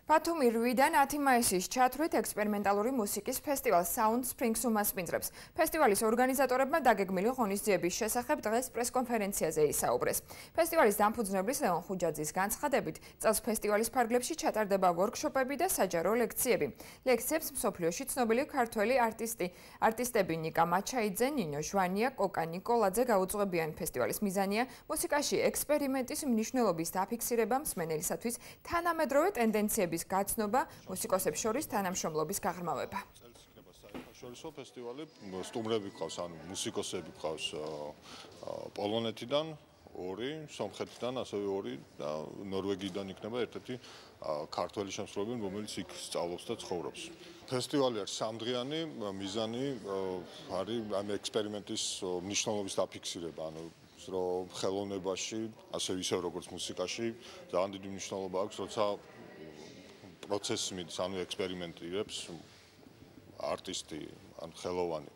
ბათუმი 8-დან 10 მაისის ჩათვლით ექსპერიმენტალური მუსიკის ფესტივალ Sound Springs უმასპინძლებს. ფესტივალის ორგანიზატორებმა დაგეგმილი ღონისძიების შესახებ დღეს პრესკონფერენციაზე ისაუბრეს. ფესტივალის დამფუძნებლის ლეონ ხუჯაძის განცხადებით, წელს ფესტივალის ფარგლებში ჩატარდება ვორქშოპები და საჯარო ლექციები. ლექციებს მსოფლიოში ცნობილი ქართველი არტისტები ნიკა მაჩაიძე, ნინო ჟვანია, კოკა ნიკოლაძე გაუძღვებიან. ფესტივალის მიზანია მუსიკაში ექსპერიმენტის მნიშვნელობის დაფიქსირება, მსმენელისათვის თანამედროვე ტენდენციების გაცნობა, მუსიკოსებს შორის თანამშრომლობის გაღრმავება. საერთაშორისო ფესტივალი სტუმრები გყავს, ანუ მუსიკოსები გყავს პოლონეთიდან 2, სომხეთიდან ასევე 2 და ნორვეგიიდან იქნება ერთ-ერთი ქართველი შემსრულებელი, რომელიც იქ სწავლობს და ცხოვრობს. ფესტივალი არის 3დღიანი, მიზანი არის ამ ექსპერიმენტის მნიშვნელობის დაფიქსირება, ანუ რომ ხელოვნებაში, ასევე ისე როგორც მუსიკაში, ძალიან დიდი მნიშვნელობა აქვს, როცა პროცესს მიდის, ანუ ექსპერიმენტირებს არტისტი ან ხელოვანი.